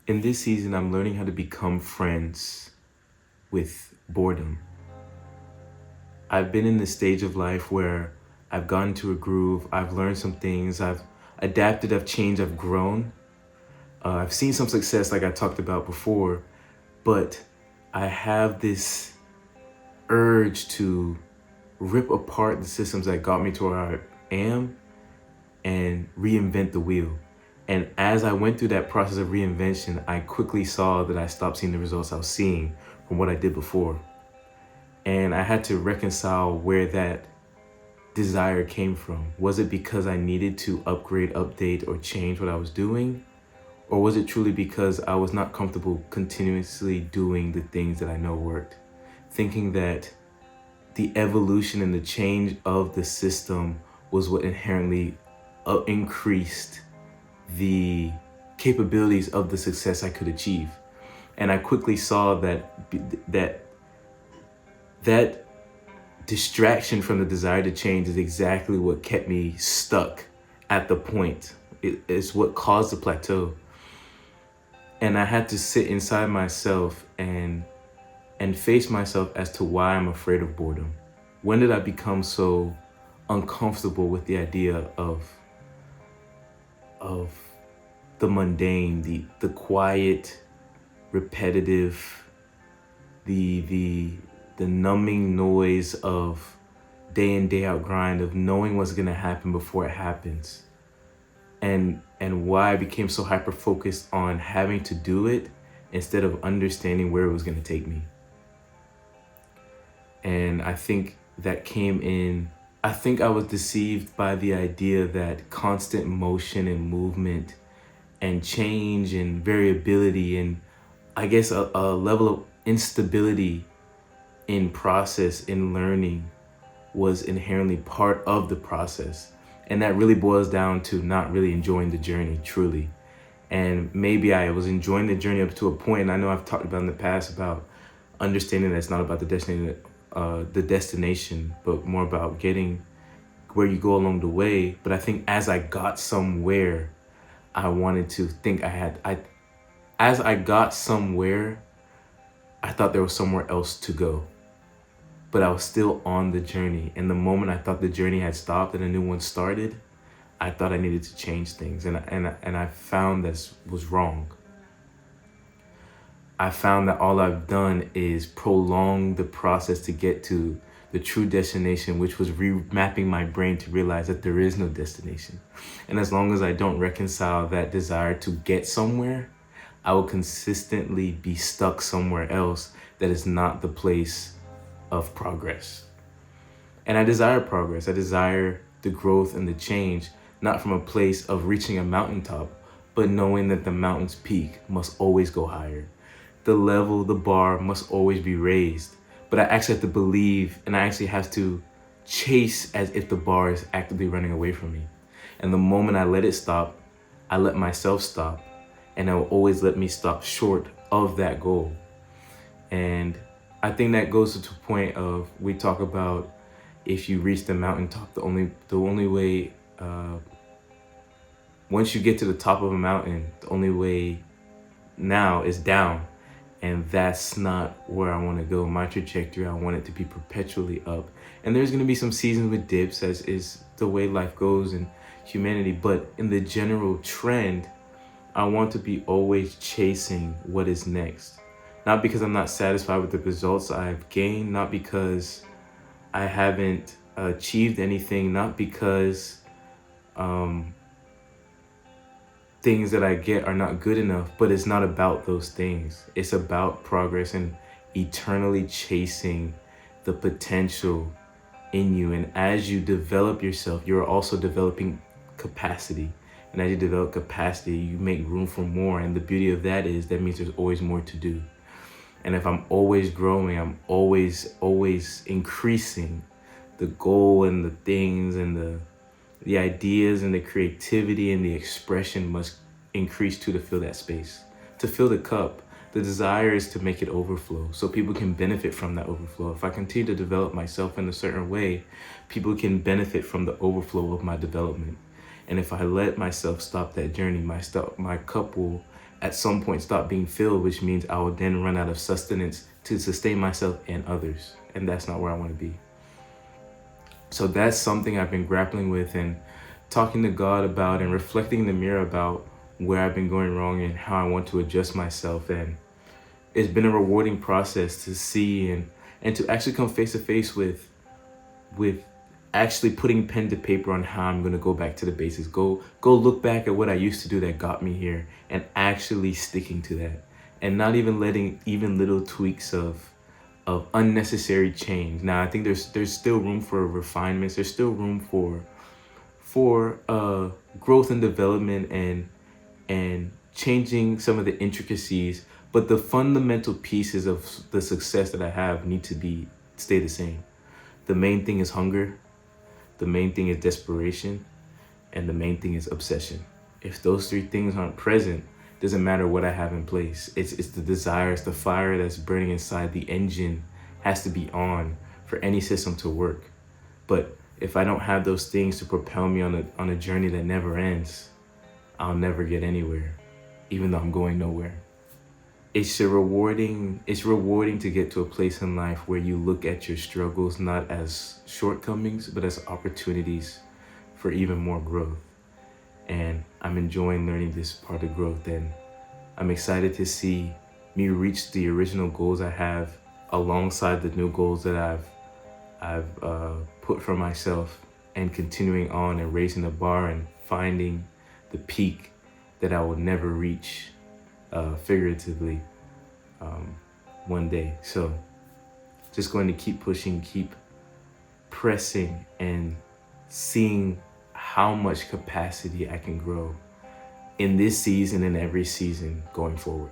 In this season, I'm learning how to become friends with boredom. I've been in this stage of life where I've gotten to a groove, I've learned some things, I've adapted, I've changed, I've grown. I've seen some success like I talked about before, but I have this urge to rip apart the systems that got me to where I am and reinvent the wheel. And as I went through that process of reinvention, I quickly saw that I stopped seeing the results I was seeing from what I did before. And I had to reconcile where that desire came from. Was it because I needed to upgrade, update, or change what I was doing? Or was it truly because I was not comfortable continuously doing the things that I know worked? Thinking that the evolution and the change of the system was what inherently increased the capabilities of the success I could achieve. And I quickly saw that distraction from the desire to change is exactly what kept me stuck at the point. It is what caused the plateau. And I had to sit inside myself and face myself as to why I'm afraid of boredom. When did I become so uncomfortable with the idea of the mundane, the quiet, repetitive, the numbing noise of day in, day out grind of knowing what's gonna happen before it happens. And why I became so hyper focused on having to do it instead of understanding where it was gonna take me. And I think that came in, I think I was deceived by the idea that constant motion and movement and change and variability and I guess a level of instability in process, in learning, was inherently part of the process. And that really boils down to not really enjoying the journey, truly. And maybe I was enjoying the journey up to a point, and I know I've talked about in the past about understanding that it's not about the destination, but more about getting where you go along the way. But I think as I got somewhere, I wanted to think as I got somewhere, I thought there was somewhere else to go. But I was still on the journey. And the moment I thought the journey had stopped and a new one started, I thought I needed to change things. And I found this was wrong. I found that all I've done is prolong the process to get to the true destination, which was remapping my brain to realize that there is no destination. And as long as I don't reconcile that desire to get somewhere, I will consistently be stuck somewhere else that is not the place of progress. And I desire progress. I desire the growth and the change, not from a place of reaching a mountaintop, but knowing that the mountain's peak must always go higher. The level, the bar must always be raised. But I actually have to believe, and I actually have to chase as if the bar is actively running away from me. And the moment I let it stop, I let myself stop, and it will always let me stop short of that goal. And I think that goes to the point of, we talk about if you reach the mountaintop, the only way, once you get to the top of a mountain, the only way now is down. And that's not where I want to go. My trajectory, I want it to be perpetually up. And there's going to be some seasons with dips, as is the way life goes in humanity. But in the general trend, I want to be always chasing what is next. Not because I'm not satisfied with the results I've gained, not because I haven't achieved anything, not because things that I get are not good enough, but it's not about those things. It's about progress and eternally chasing the potential in you. And as you develop yourself, you're also developing capacity. And as you develop capacity, you make room for more. And the beauty of that is that means there's always more to do. And if I'm always growing, I'm always increasing, the goal and the things and the ideas and the creativity and the expression must increase to fill that space, to fill the cup. The desire is to make it overflow so people can benefit from that overflow. If I continue to develop myself in a certain way, people can benefit from the overflow of my development. And if I let myself stop that journey, my cup will at some point stop being filled, which means I will then run out of sustenance to sustain myself and others. And that's not where I want to be. So that's something I've been grappling with and talking to God about and reflecting in the mirror about where I've been going wrong and how I want to adjust myself. And it's been a rewarding process to see and to actually come face to face with actually putting pen to paper on how I'm gonna go back to the basics. Go look back at what I used to do that got me here and actually sticking to that. And not even letting even little tweaks of unnecessary change. Now I think there's still room for refinements. There's still room for growth and development and changing some of the intricacies, but the fundamental pieces of the success that I have need to be stay the same. The main thing is hunger, the main thing is desperation, and the main thing is obsession. If those three things aren't present, doesn't matter what I have in place. It's the desire, it's the fire that's burning inside. The engine has to be on for any system to work. But if I don't have those things to propel me on a journey that never ends, I'll never get anywhere, even though I'm going nowhere. It's rewarding to get to a place in life where you look at your struggles not as shortcomings, but as opportunities for even more growth. And I'm enjoying learning this part of growth, and I'm excited to see me reach the original goals I have alongside the new goals that I've put for myself, and continuing on and raising the bar and finding the peak that I will never reach figuratively one day. So just going to keep pushing, keep pressing, and seeing how much capacity I can grow in this season and every season going forward.